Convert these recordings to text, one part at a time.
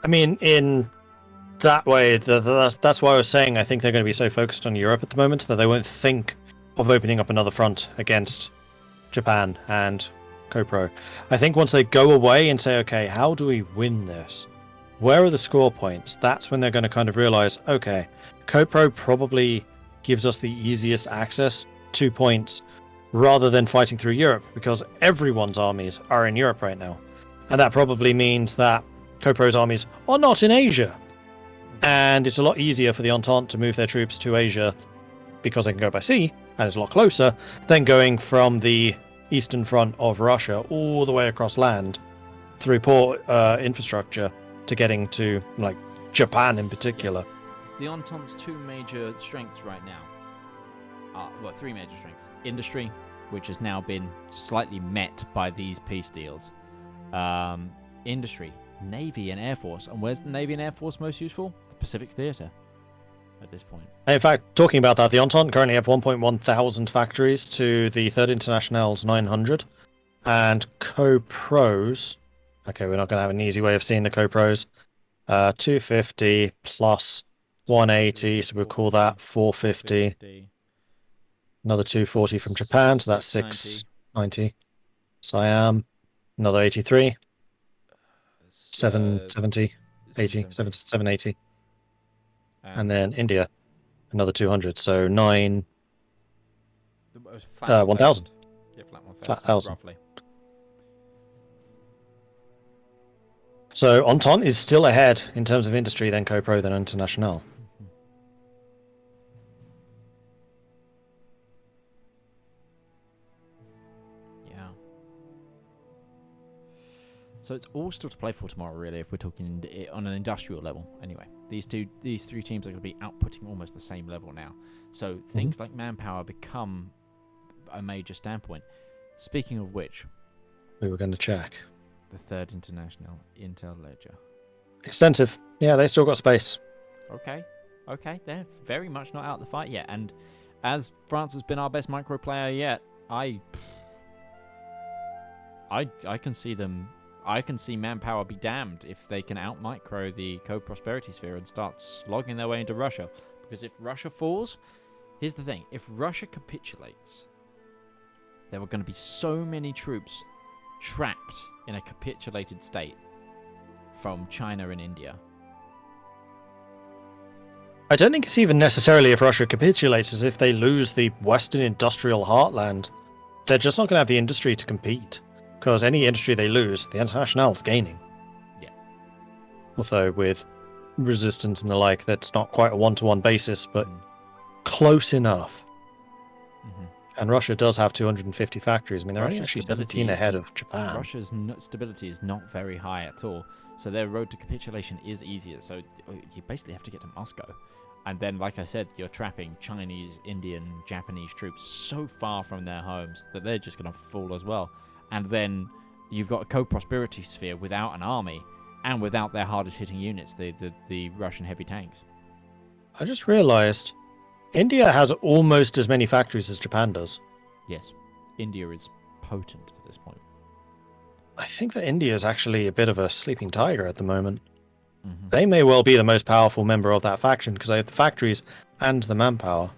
I mean, in that way, that's why I was saying I think they're going to be so focused on Europe at the moment that they won't think of opening up another front against Japan and CoPro. I think once they go away and say, okay, how do we win this? Where are the score points? That's when they're going to kind of realize, okay, CoPro probably gives us the easiest access to points rather than fighting through Europe, because everyone's armies are in Europe right now. And that probably means that CoPro's armies are not in Asia. And it's a lot easier for the Entente to move their troops to Asia because they can go by sea, and it's a lot closer than going from the eastern front of Russia all the way across land through port infrastructure to getting to, like, Japan in particular. The Entente's two major strengths right now are, well, three major strengths. Industry, which has now been slightly met by these peace deals. Industry, Navy and Air Force. And where's the Navy and Air Force most useful? The Pacific Theatre at this point. In fact, talking about that, the Entente currently have 1.1 thousand factories to the Third International's 900. And Co-Pros... Okay, we're not going to have an easy way of seeing the Co-Pros. 250 plus 180, so we'll call that 450. Another 240 from Japan, so that's 690. Siam, another 83. 770, 80, 780. And then India, another 200, so 1,000. Yeah, flat 1,000. Flat 1,000. Roughly. So Entente is still ahead in terms of industry than CoPro than International. Yeah. So it's all still to play for tomorrow, really, if we're talking on an industrial level. Anyway, these three teams are going to be outputting almost the same level now. So things like manpower become a major standpoint. Speaking of which, we were going to check. The Third International Intel Ledger. Extensive. Yeah, they still got space. Okay. They're very much not out of the fight yet. And as France has been our best micro player yet, I can see them. I can see manpower be damned if they can out micro the co-prosperity sphere and start slogging their way into Russia. Because if Russia falls, here's the thing: if Russia capitulates, there are going to be so many troops trapped in a capitulated state from China and India. I don't think it's even necessarily if Russia capitulates, as if they lose the Western industrial heartland. They're just not going to have the industry to compete. Because any industry they lose, the International's gaining. Yeah. Although with resistance and the like, that's not quite a one-to-one basis, but close enough. And Russia does have 250 factories. I mean, they're actually 17 ahead of Japan. Russia's stability is not very high at all. So their road to capitulation is easier. So you basically have to get to Moscow. And then, like I said, you're trapping Chinese, Indian, Japanese troops so far from their homes that they're just going to fall as well. And then you've got a co-prosperity sphere without an army and without their hardest hitting units, the Russian heavy tanks. I just realized India has almost as many factories as Japan does. Yes, India is potent at this point. I think that India is actually a bit of a sleeping tiger at the moment. They may well be the most powerful member of that faction because they have the factories and the manpower.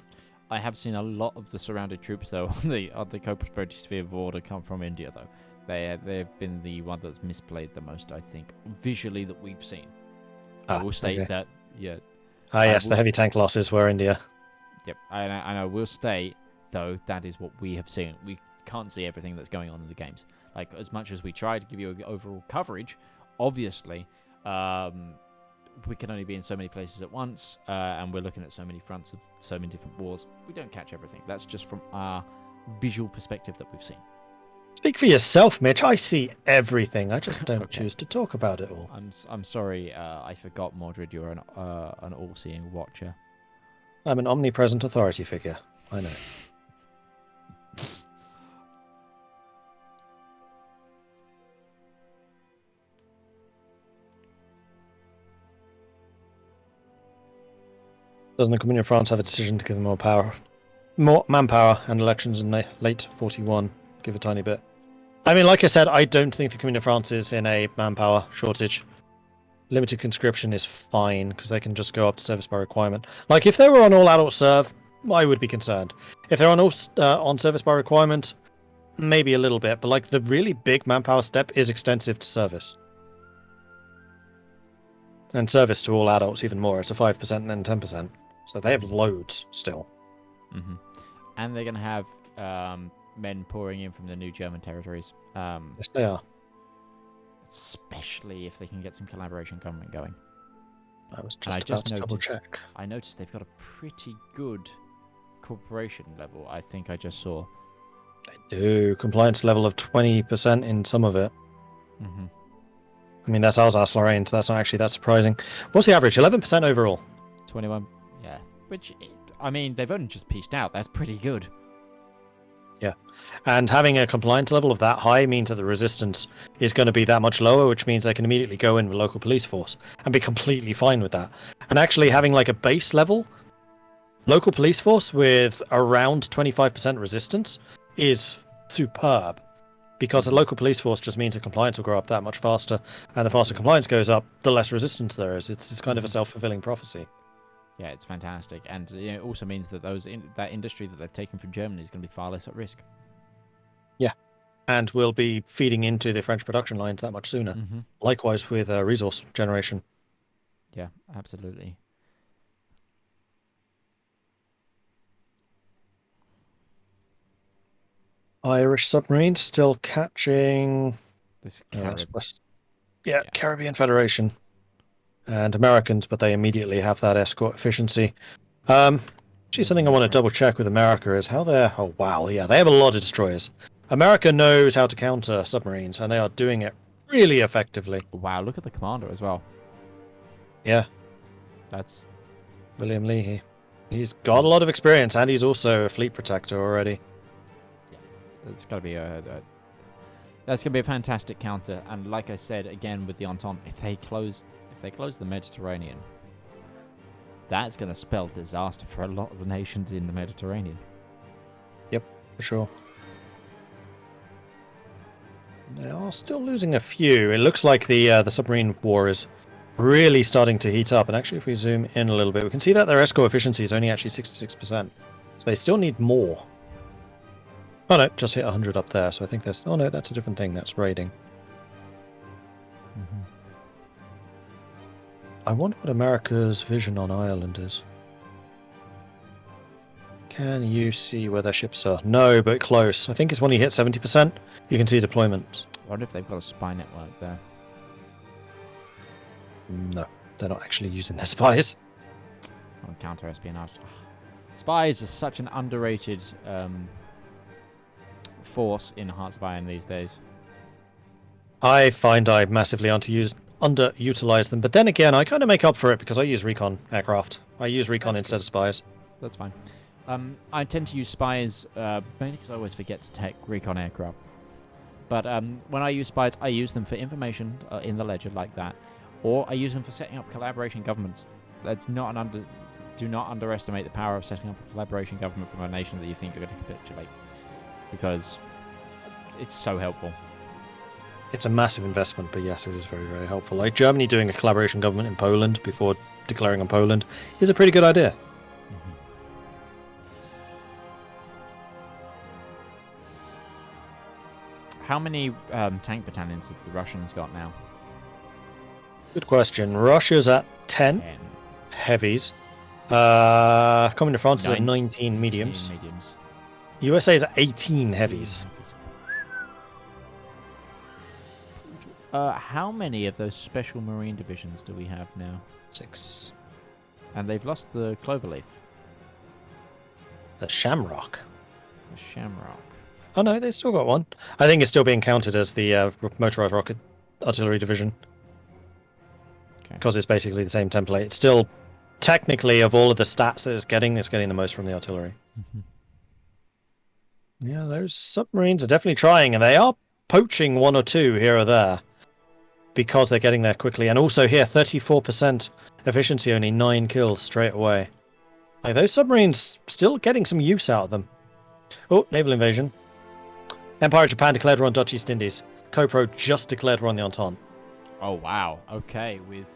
I have seen a lot of the surrounded troops, though, on the co-prosperity sphere border come from India, though. They've been the one that's misplayed the most, I think, visually that we've seen. I will state that, yeah. Yes, the heavy tank losses were India. Yep, and I will state, though, that is what we have seen. We can't see everything that's going on in the games. Like, as much as we try to give you overall coverage, obviously, we can only be in so many places at once, and we're looking at so many fronts of so many different wars. We don't catch everything. That's just from our visual perspective that we've seen. Speak for yourself, Mitch. I see everything. I just don't choose to talk about it all. I'm sorry. I forgot, Mordred. You're an all-seeing watcher. I'm an omnipresent authority figure. I know. Doesn't the Communion of France have a decision to give them more manpower and elections in late 41? Give a tiny bit. I mean, like I said, I don't think the Communion of France is in a manpower shortage. limited conscription is fine because they can just go up to service by requirement. Like if they were on all adult serve, I would be concerned. If they're on on service by requirement, maybe a little bit. But like the really big manpower step is extensive to service. And service to all adults even more. It's a 5% and then 10%. So they have loads still. Mm-hmm. And they're going to have men pouring in from the new German territories. Yes, they are. Especially if they can get some collaboration government going. I was just about to double check. I noticed they've got a pretty good corporation level. I think I just saw. They do. Compliance level of 20% in some of it. Mm-hmm. I mean, that's Alsace-Lorraine, so that's not actually that surprising. What's the average? 11% overall. 21. Yeah. Which, I mean, they've only just pieced out. That's pretty good. Yeah. And having a compliance level of that high means that the resistance is going to be that much lower, which means they can immediately go in with local police force and be completely fine with that. And actually having like a base level local police force with around 25% resistance is superb. Because a local police force just means that compliance will grow up that much faster, and the faster compliance goes up, the less resistance there is. It's kind of a self-fulfilling prophecy. Yeah, it's fantastic, and it also means that that industry that they've taken from Germany is going to be far less at risk. Yeah, and will be feeding into the French production lines that much sooner. Mm-hmm. Likewise with resource generation. Yeah, absolutely. Irish submarines still catching. This Caribbean Federation. And Americans, but they immediately have that escort efficiency. Something I want to double check with America is how they're... Oh, wow, yeah, they have a lot of destroyers. America knows how to counter submarines, and they are doing it really effectively. Wow, look at the commander as well. Yeah. That's... William Leahy. He's got a lot of experience, and he's also a fleet protector already. Yeah, it's got to be that's going to be a fantastic counter, and like I said, again, with the Entente, if they close the Mediterranean, that's going to spell disaster for a lot of the nations in the Mediterranean. Yep, for sure. They are still losing a few. It looks like the submarine war is really starting to heat up. And actually, if we zoom in a little bit, we can see that their escort efficiency is only actually 66%. So they still need more. Oh no, just hit 100 up there. So I think there's... Oh no, that's a different thing. That's raiding. Mm-hmm. I wonder what America's vision on Ireland is. Can you see where their ships are? No, but close. I think it's when you hit 70%, you can see deployments. I wonder if they've got a spy network there. No, they're not actually using their spies. On counter-espionage. Spies are such an underrated force in Hearts of Iron these days. I find I massively underutilize them, but then again, I kind of make up for it because I use recon aircraft. I use recon instead of spies. That's fine. I tend to use spies mainly because I always forget to take recon aircraft. But when I use spies, I use them for information in the ledger like that, or I use them for setting up collaboration governments. That's not do not underestimate the power of setting up a collaboration government from a nation that you think are going to capitulate, because it's so helpful. It's a massive investment, but yes, it is very, very helpful. Like Germany doing a collaboration government in Poland before declaring on Poland is a pretty good idea. Mm-hmm. How many tank battalions have the Russians got now? Good question. Russia's at 10 heavies. Coming to France is at 19 mediums. USA is at 18 heavies. How many of those special marine divisions do we have now? 6. And they've lost the Cloverleaf. The Shamrock. The Shamrock. Oh no, they still got one. I think it's still being counted as the motorized rocket artillery division. Because it's basically the same template. It's still, technically, of all of the stats that it's getting the most from the artillery. Mm-hmm. Yeah, those submarines are definitely trying, and they are poaching one or two here or there. Because they're getting there quickly. And also here, 34% efficiency, only 9 kills straight away. Like, those submarines still getting some use out of them. Oh, naval invasion. Empire of Japan declared war on Dutch East Indies. CoPro just declared war on the Entente. Oh, wow. Okay, with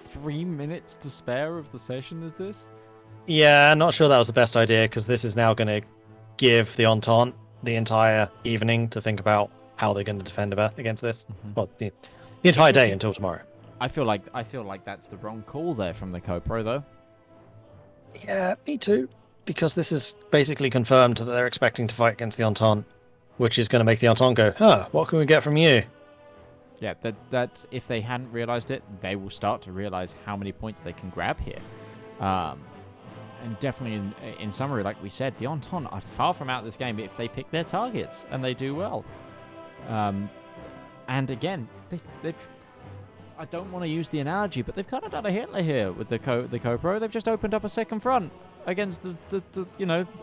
3 minutes to spare of the session, is this? Yeah, not sure that was the best idea, because this is now going to give the Entente the entire evening to think about how they're going to defend against this. Well, the entire day until tomorrow. I feel like that's the wrong call there from the co-pro, though. Yeah, me too. Because this is basically confirmed that they're expecting to fight against the Entente, which is going to make the Entente go, huh, what can we get from you? Yeah, that's if they hadn't realized it, they will start to realize how many points they can grab here. And definitely in summary, like we said, the Entente are far from out of this game if they pick their targets, and they do well. And again, they've I don't want to use the analogy, but they've kind of done a Hitler here with the co-pro. They've just opened up a second front against the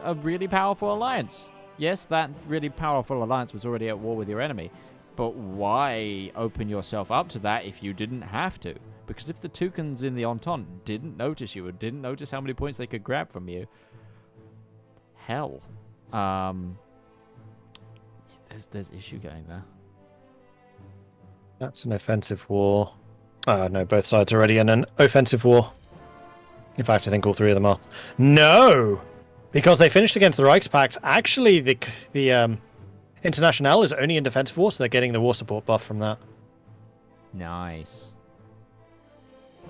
a really powerful alliance. Yes, that really powerful alliance was already at war with your enemy, but why open yourself up to that if you didn't have to? Because if the Toucans in the Entente didn't notice you and didn't notice how many points they could grab from you, hell, there's issue going there. That's an offensive war. No, both sides are already in an offensive war. In fact, I think all three of them are. No! Because they finished against the Reichspakt. Actually, the Internationale is only in defensive war, so they're getting the war support buff from that. Nice.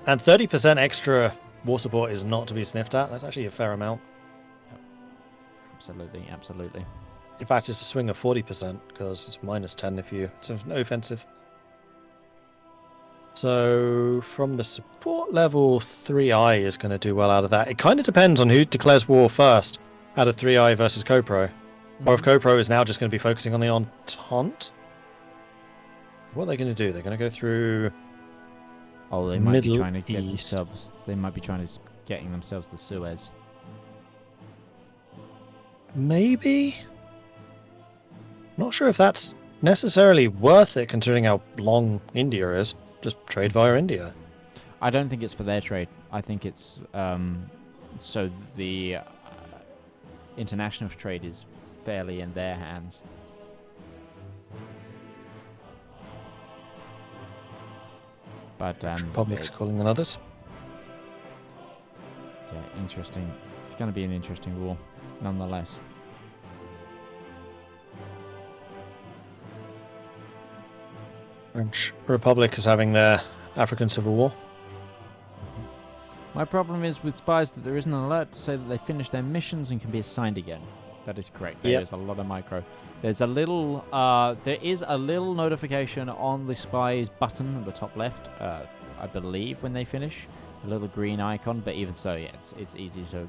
And 30% extra war support is not to be sniffed at. That's actually a fair amount. Absolutely, absolutely. In fact, it's a swing of 40%, because it's -10 if it's an offensive. So, from the support level, 3i is going to do well out of that. It kind of depends on who declares war first, out of 3i versus CoPro. Or if CoPro is now just going to be focusing on the Entente. What are they going to do? They're going to go through... Oh, they might Middle be trying to get East. themselves... They might be trying to getting themselves the Suez. Maybe? Not sure if that's necessarily worth it, considering how long India is. Just trade via India. I don't think it's for their trade. I think it's so the international trade is fairly in their hands. But Republic's calling on others. Yeah, interesting. It's going to be an interesting war, nonetheless. French Republic is having their African Civil War. My problem is with spies that there isn't an alert to say that they finished their missions and can be assigned again. That is correct. There is a lot of micro. There's a little, there is a little notification on the spies button at the top left, I believe, when they finish. A little green icon, but even so, yeah, it's easy to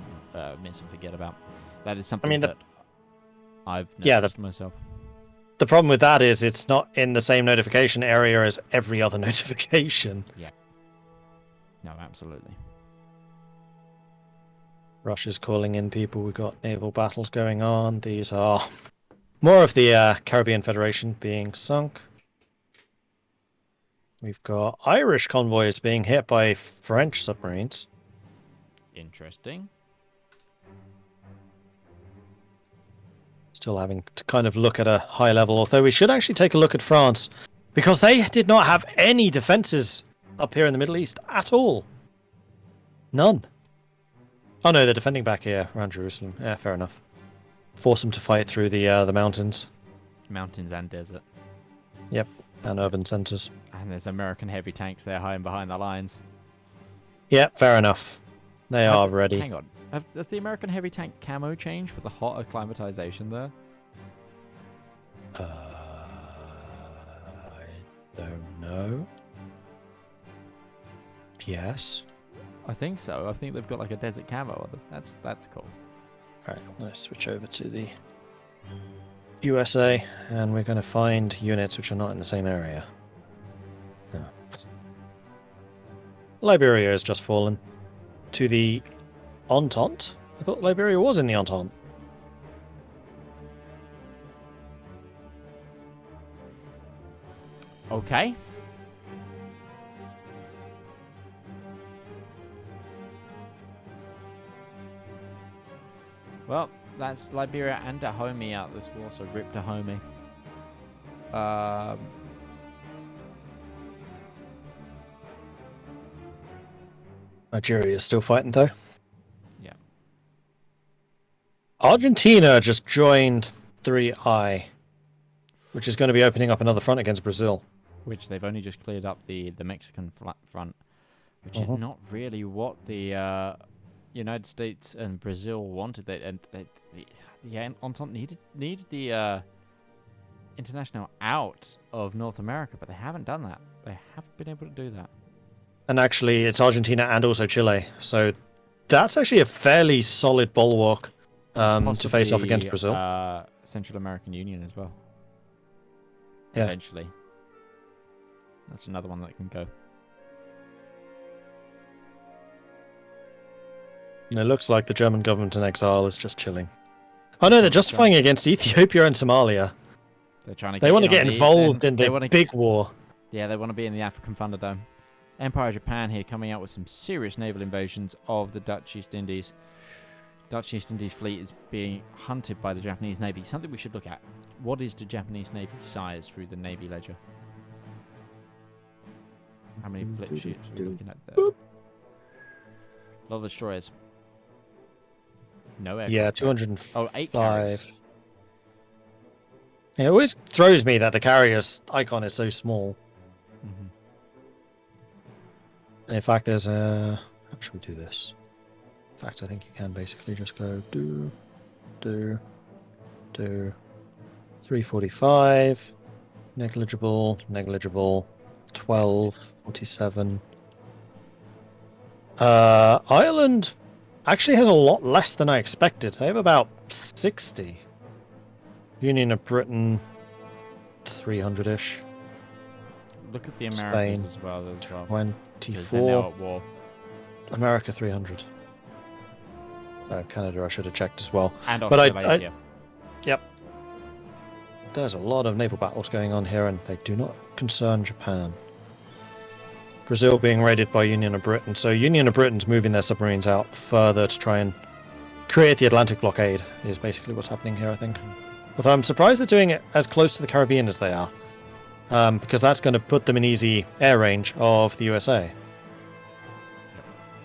miss and forget about. That is something that I've noticed myself. The problem with that is it's not in the same notification area as every other notification. Yeah. No, absolutely. Russia's calling in people. We've got naval battles going on. These are more of the Caribbean Federation being sunk. We've got Irish convoys being hit by French submarines. Interesting. Still having to kind of look at a high level, although we should actually take a look at France, because they did not have any defenses up here in the Middle East at all. None. Oh no, they're defending back here around Jerusalem. Yeah, fair enough. Force them to fight through the mountains. Mountains and desert. Yep, and urban centres. And there's American heavy tanks there hiding behind the lines. Yep, fair enough. They are ready. Hang on. Has the American heavy tank camo changed with the hot acclimatization there? I don't know. Yes. I think so. I think they've got like a desert camo. That's cool. Alright, I'm going to switch over to the USA, and we're going to find units which are not in the same area. No. Liberia has just fallen to the Entente? I thought Liberia was in the Entente. Okay. Well, that's Liberia and Dahomey out this war, so rip Dahomey. Nigeria is still fighting though. Yeah. Argentina just joined 3I, which is going to be opening up another front against Brazil. Which they've only just cleared up the Mexican front, which is not really what the United States and Brazil wanted. The Entente needed the International out of North America, but they haven't done that. They haven't been able to do that. And actually, it's Argentina and also Chile. So that's actually a fairly solid bulwark to face off against Brazil. Central American Union as well. Yeah. Eventually. That's another one that can go. And it looks like the German government in exile is just chilling. Oh no, they're justifying against Ethiopia and Somalia. They're trying to. They want to get involved in the big war. Yeah, they want to be in the African Thunderdome. Empire of Japan here coming out with some serious naval invasions of the Dutch East Indies. Dutch East Indies fleet is being hunted by the Japanese Navy. Something we should look at. What is the Japanese Navy size through the Navy ledger? How many flip ships are we looking at there? A lot of destroyers. No aircraft. Yeah, 205. Oh, 8 carriers. It always throws me that the carrier's icon is so small. Mm-hmm. And in fact, there's a... How should we do this? In fact, I think you can basically just go do 345, negligible, 12, 47. Ireland actually has a lot less than I expected. They have about 60. Union of Britain, 300-ish. Look at the Americans Spain, as well. 24. They're now at war. America, 300. Canada, I should have checked as well. And but Australasia. Yep. There's a lot of naval battles going on here, and they do not concern Japan. Brazil being raided by Union of Britain, so Union of Britain's moving their submarines out further to try and create the Atlantic blockade, is basically what's happening here, I think. Although I'm surprised they're doing it as close to the Caribbean as they are, because that's going to put them in easy air range of the USA.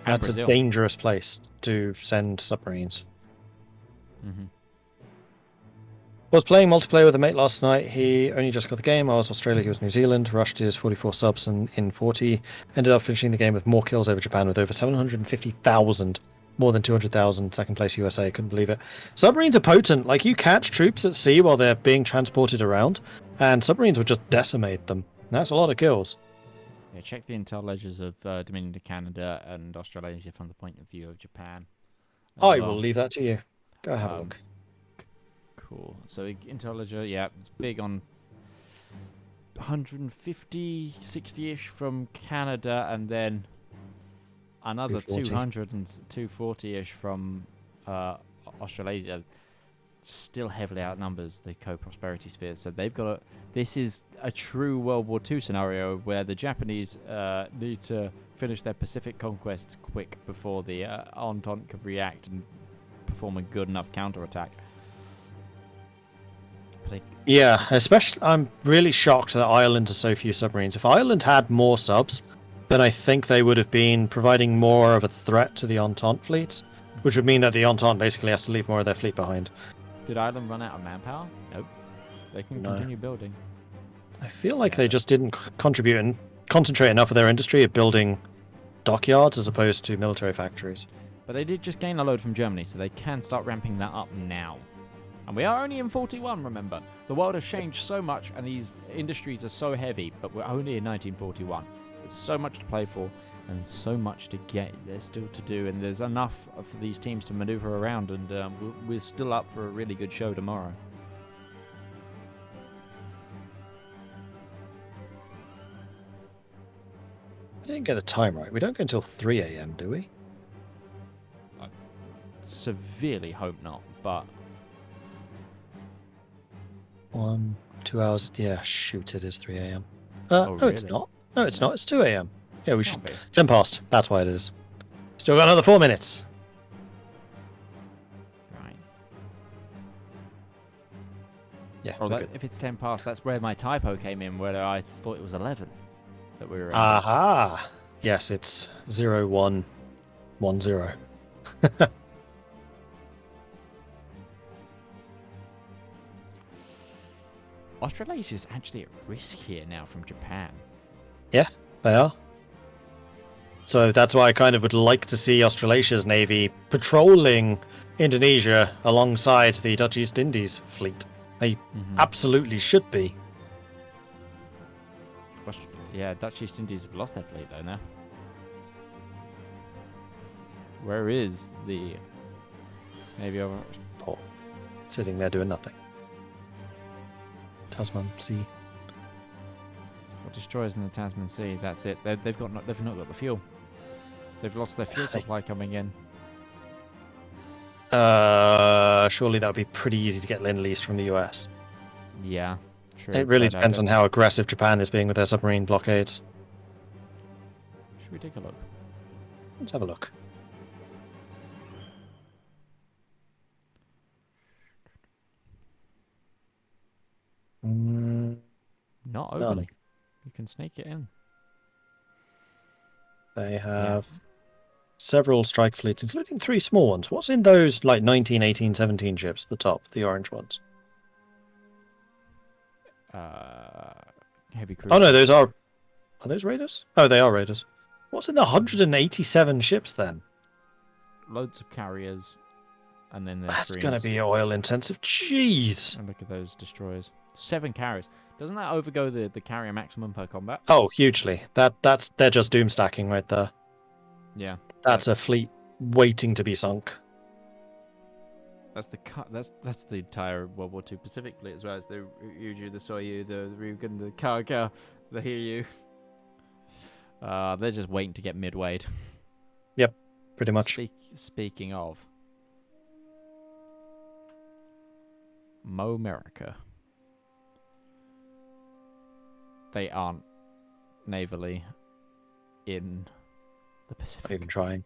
That's a dangerous place to send submarines. Mm-hmm. Was playing multiplayer with a mate last night. He only just got the game. I was Australia, he was New Zealand. Rushed his 44 subs and in 40. Ended up finishing the game with more kills over Japan with over 750,000. More than 200,000. Second place USA. Couldn't believe it. Submarines are potent. Like, you catch troops at sea while they're being transported around, and submarines would just decimate them. That's a lot of kills. Yeah, check the intel ledgers of Dominion of Canada and Australasia from the point of view of Japan. I will leave that to you. Go have a look. Cool. So intel ledger, yeah, it's big on 150, 60-ish from Canada, and then another 200 and 240-ish from Australasia. Still heavily outnumbers the co-prosperity spheres, so they've got this is a true World War II scenario where the Japanese need to finish their Pacific conquests quick before the Entente can react and perform a good enough counterattack. Yeah, especially I'm really shocked that Ireland has so few submarines. If Ireland had more subs, then I think they would have been providing more of a threat to the Entente fleets, which would mean that the Entente basically has to leave more of their fleet behind. Did Ireland run out of manpower? Nope. They can continue building. I feel like they just didn't contribute and concentrate enough of their industry at building dockyards as opposed to military factories. But they did just gain a load from Germany, so they can start ramping that up now. And we are only in 41, remember. The world has changed so much, and these industries are so heavy, but we're only in 1941. There's so much to play for, and so much to get. There's still to do, and there's enough for these teams to maneuver around, and we're still up for a really good show tomorrow. I didn't get the time right. We don't go until 3 a.m., do we? I severely hope not, but... 1, 2 hours. Yeah, shoot, it is 3 a.m. Oh, no, it's really? not. No, it's not. It's 2 a.m. Yeah, we should. be. 10 past. That's why it is. Still got another 4 minutes. Right. Yeah. Oh, if it's 10 past, that's where my typo came in, where I thought it was 11 that we were in. Aha. Yes, it's 01 1-0. Australasia is actually at risk here now from Japan. Yeah, they are. So that's why I kind of would like to see Australasia's navy patrolling Indonesia alongside the Dutch East Indies fleet. They absolutely should be. Yeah, Dutch East Indies have lost their fleet though now. Where is the Navy over? Oh, sitting there doing nothing. Tasman Sea. Got destroyers in the Tasman Sea. That's it. They've not got the fuel. They've lost their fuel supply coming in. Surely that would be pretty easy to get Lend-Lease from the US. Yeah, true. It really depends on how aggressive Japan is being with their submarine blockades. Should we take a look? Let's have a look. Not overly. You can sneak it in. They have several strike fleets, including 3 small ones. What's in those, like, 19, 18, 17 ships at the top, the orange ones? Heavy cruise. Oh, no, those are those raiders? Oh, they are raiders. What's in the 187 ships, then? Loads of carriers. And then there's That's going to be oil-intensive. Jeez! And look at those destroyers. 7 carriers. Doesn't that overgo the carrier maximum per combat? Oh, hugely. They're just doom stacking right there. Yeah. That's a fleet waiting to be sunk. That's the entire World War II Pacific fleet as well. It's the Ryuju, the Soyu, the Ryugun, the Kaga, the Hiryu. They're just waiting to get midwayed. Yep, pretty much. Speaking of Mo-America, they aren't navally in the Pacific. Not even trying.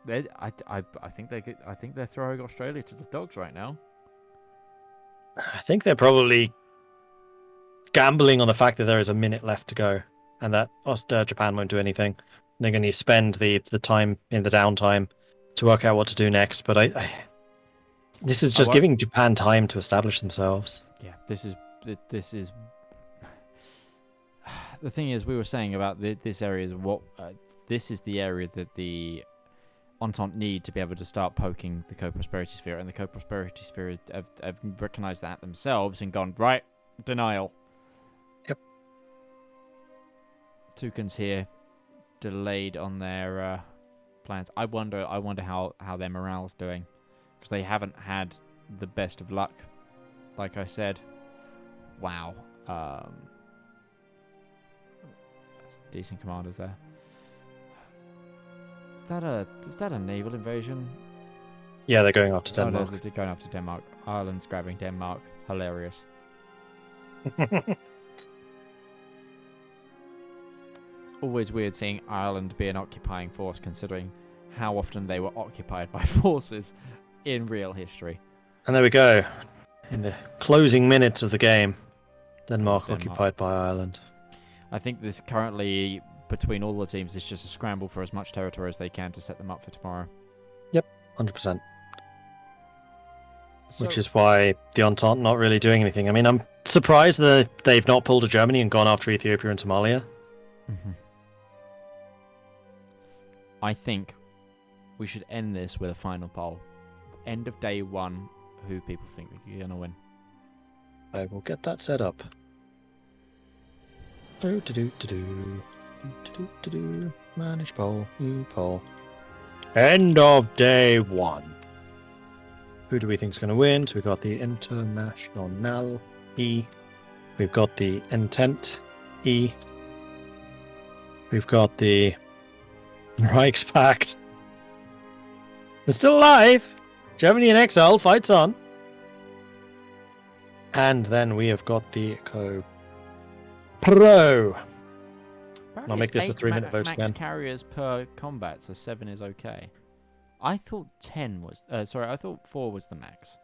I think they're throwing Australia to the dogs right now. I think they're probably gambling on the fact that there is a minute left to go, and that Japan won't do anything. They're going to spend the time in the downtime to work out what to do next. But this is just giving Japan time to establish themselves. Yeah, this is the thing is, we were saying about this area is this is the area that the Entente need to be able to start poking the co-prosperity sphere, and the co-prosperity sphere have recognized that themselves and gone, right, denial. Yep. Toucans here, delayed on their plans. I wonder how their morale's doing, because they haven't had the best of luck. Like I said, wow. Decent commanders there. Is that a naval invasion? Yeah, they're going after Denmark. Oh, they're going after Denmark. Ireland's grabbing Denmark. Hilarious. It's always weird seeing Ireland be an occupying force, considering how often they were occupied by forces in real history. And there we go. In the closing minutes of the game, Denmark occupied by Ireland. I think this currently, between all the teams, is just a scramble for as much territory as they can to set them up for tomorrow. Yep, 100%. Which is why the Entente not really doing anything. I mean, I'm surprised that they've not pulled a Germany and gone after Ethiopia and Somalia. Mm-hmm. I think we should end this with a final poll. End of day 1, who people think are going to win. I will get that set up. Manage poll. New poll. End of day 1. Who do we think is going to win? So we've got the International E. We've got the Entente E. We've got the Reichspakt. They're still alive. Germany in exile fights on. And then we have got the Pro. I'll make this a 3-minute vote max again. Carriers per combat, so 7 is okay. I thought 10 was... I thought 4 was the max.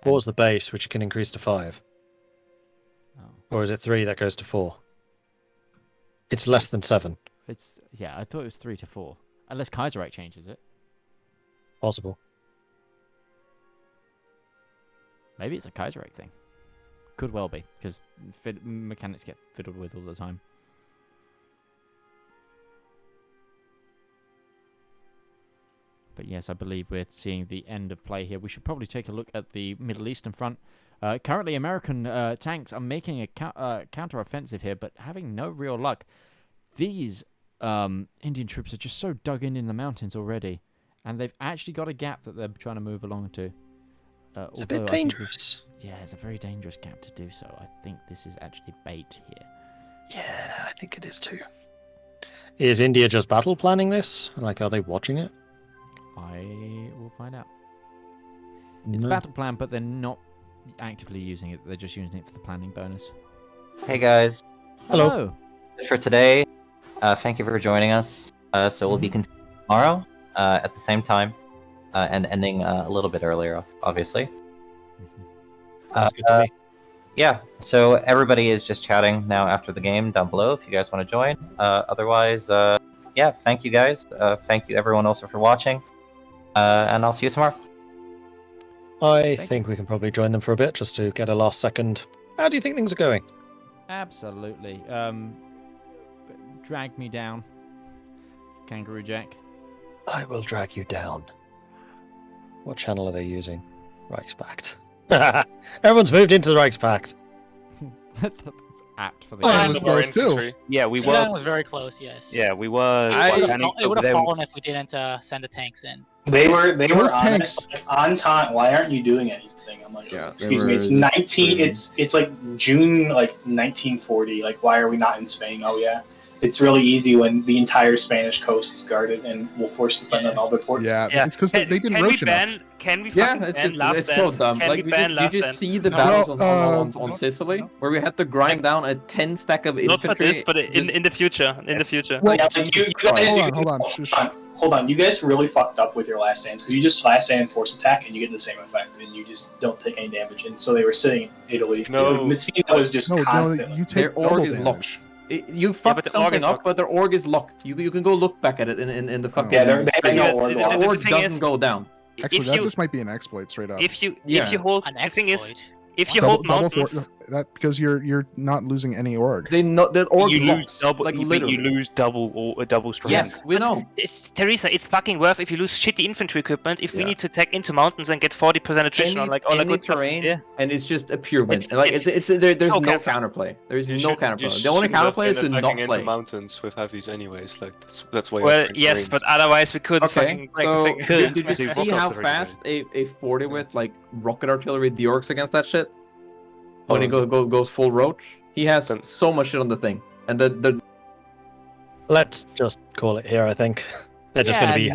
4 is the base, which you can increase to 5. Oh. Or is it 3 that goes to 4? It's less than 7. I thought it was 3 to 4, unless Kaiserreich changes it. Possible. Maybe it's a Kaiserreich thing. Could well be, because mechanics get fiddled with all the time. But yes, I believe we're seeing the end of play here. We should probably take a look at the Middle Eastern front. Currently, American tanks are making a counter-offensive here, but having no real luck. These Indian troops are just so dug in the mountains already, and they've actually got a gap that they're trying to move along to. It's a bit dangerous. Yeah, it's a very dangerous gap to do so. I think this is actually bait here. Yeah, I think it is too. Is India just battle planning this? Like, are they watching it? I will find out. It's No. battle plan, but they're not actively using it. They're just using it for the planning bonus. Hey guys, Hello. for today, thank you for joining us. So we'll be continuing tomorrow at the same time and ending a little bit earlier, obviously. That's good to me. Yeah, so everybody is just chatting now after the game down below if you guys want to join. Otherwise, yeah, thank you guys. Thank you everyone also for watching. And I'll see you tomorrow. I think we can probably join them for a bit just to get a last second. How do you think things are going? Absolutely. Drag me down, Kangaroo Jack. I will drag you down. What channel are they using? Reichspakt. Everyone's moved into the Reichspakt. That's apt for the Oh, game. it was close too. Yeah, we Sudan were. was very close, yes. Yeah, we were. It would have fallen if we didn't send the tanks in. They were Those on, tanks- on time. Why aren't you doing anything? I'm like, Yeah, they excuse me. were It's just 19. waiting. It's like June, like 1940. Like, why are we not in Spain? Oh yeah, it's really easy when the entire Spanish coast is guarded and we'll force the defend on all their ports. Yeah, Yeah. it's because they didn't Can we roach enough. ban? Can we Yeah, fucking it's ban just Last it's so Dance? dumb. Can Like, we did ban you Last just Dance? see the No, battles well, on Sicily, where we had to grind down a 10 stack of Not for infantry? this, but in the future. In the future. Well, Yeah, but you guys, hold on. Shush. hold on. You guys really fucked up with your last stands because you just last stand and force attack and you get the same effect and you just don't take any damage. And so they were sitting in Italy. No. Messina was just No, constant. you Their take double org is damage. locked. You but fucked the org something is up, locked. but their org is locked. You can go look back at it in the fucking. Yeah, they had no Yeah, org the- lock. the- The org thing doesn't is- go down. Actually, if that you just might be an exploit straight up. if you Yeah. hold An the thing is exploit. if you hold mountains. that because you're not losing any org. The org You lose locked, double. like you literally. lose double or double strength. Yes, we know. Teresa, it's fucking worth if you lose shitty infantry equipment. If we Yeah. need to attack into mountains and get 40% attrition on like all the any good stuff. terrain, Yeah. and it's just a pure win. It's- And, like it's there's so no cancel. counterplay. There's You no should- counterplay. you The only shouldn't have counterplay is been to not attacking into play. mountains with heavies anyways. Like that's why. Well, yes, but otherwise we couldn't Okay, fucking break so the thing. did you They see rock how artillery fast a 40 with like rocket artillery deorks against that shit? When he goes full roach, he has Then- so much shit on the thing, and the Let's just call it here, I think. They're just going to be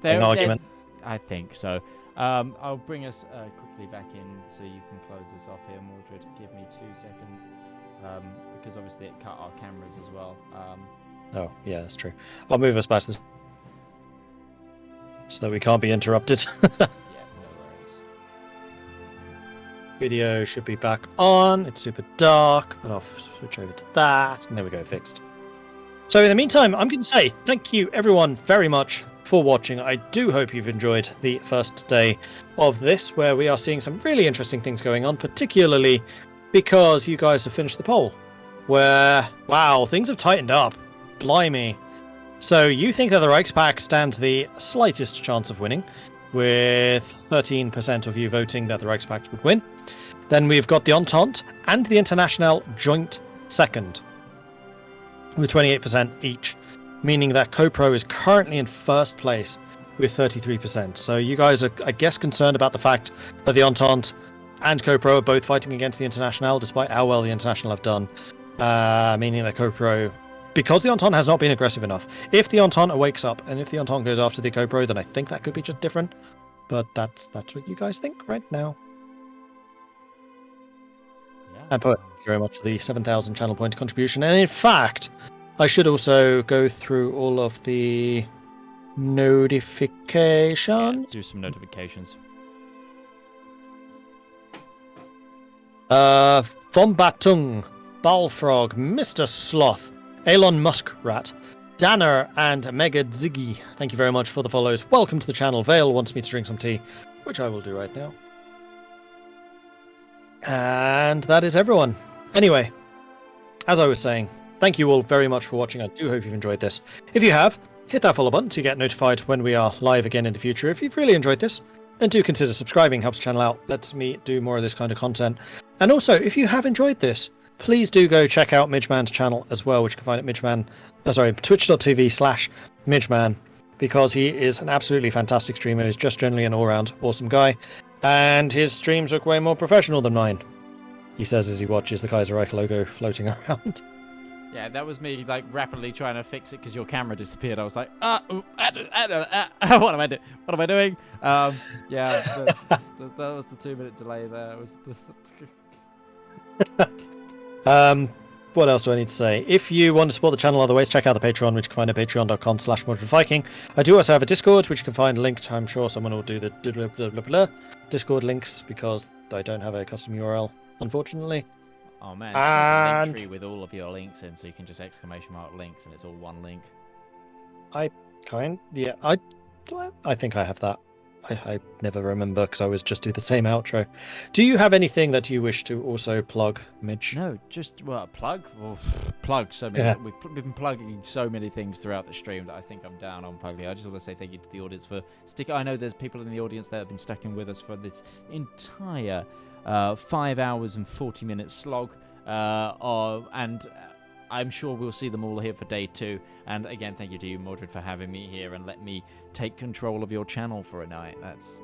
they're- argument. I think so. I'll bring us quickly back in so you can close this off here, Mordred. Give me 2 seconds, because obviously it cut our cameras as well. Oh, yeah, that's true. I'll move us back to this so that we can't be interrupted. Yeah, no worries. Video should be back on. It's super dark, but I'll switch over to that, and there we go, fixed. So in the meantime, I'm going to say thank you everyone very much for watching. I do hope you've enjoyed the first day of this, where we are seeing some really interesting things going on, particularly because you guys have finished the poll, where, wow, things have tightened up. Blimey. So you think that the Reichspakt stands the slightest chance of winning, with 13% of you voting that the Reichspakt would win. Then we've got the Entente and the International joint second, with 28% each, meaning that CoPro is currently in first place with 33%. So you guys are, I guess, concerned about the fact that the Entente and CoPro are both fighting against the International, despite how well the International have done, meaning that CoPro, because the Entente has not been aggressive enough. If the Entente wakes up and if the Entente goes after the CoPro, then I think that could be just different. But that's what you guys think right now. Yeah. And Poet, thank you very much for the 7,000 channel point contribution. And in fact, I should also go through all of the notifications. Do some notifications. Von Batung, Balfrog, Mr. Sloth, Elon Muskrat, Danner and Mega Ziggy, thank you very much for the follows. Welcome to the channel. Vale wants me to drink some tea, which I will do right now. And that is everyone. Anyway, as I was saying, thank you all very much for watching. I do hope you've enjoyed this. If you have, hit that follow button to get notified when we are live again in the future. If you've really enjoyed this, then do consider subscribing. Helps the channel out, lets me do more of this kind of content. And also, if you have enjoyed this, please do go check out Midgeman's channel as well, which you can find at twitch.tv/Midgeman, because he is an absolutely fantastic streamer. He's just generally an all-round awesome guy, and his streams look way more professional than mine, he says as he watches the Kaiserreich logo floating around. Yeah, that was me like rapidly trying to fix it because your camera disappeared. I was like, what am I doing? What am I doing? Yeah, that was the 2-minute delay there. It was what else do I need to say? If you want to support the channel other ways, check out the Patreon, which you can find at patreon.com/MordredViking. I do also have a Discord, which you can find linked. I'm sure someone will do the Discord links because I don't have a custom URL, unfortunately. Oh man, it's like a link tree with all of your links in, so you can just ! links and it's all one link. I think I have that. I never remember because I always just do the same outro. Do you have anything that you wish to also plug, Midge? No, just plug. Well, plug so many. Yeah. We've been plugging so many things throughout the stream that I think I'm down on plugging. I just want to say thank you to the audience for sticking. I know there's people in the audience that have been sticking with us for this entire 5 hours and 40 minutes slog, and I'm sure we'll see them all here for day 2. And again, thank you to you, Mordred, for having me here and let me take control of your channel for a night. It's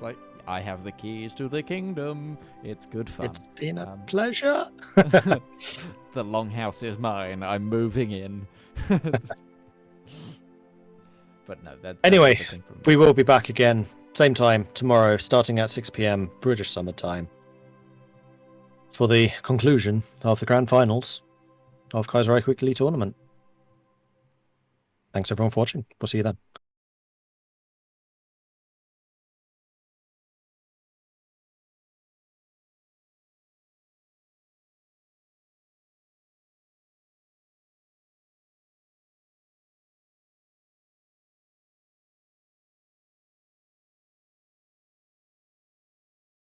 like I have the keys to the kingdom. It's good fun. It's been a pleasure. The longhouse is mine. I'm moving in. But no, anyway, we will be back again, same time tomorrow, starting at 6 p.m. British Summer Time, for the conclusion of the grand finals of Kaiserreich Weekly tournament. Thanks everyone for watching. We'll see you then.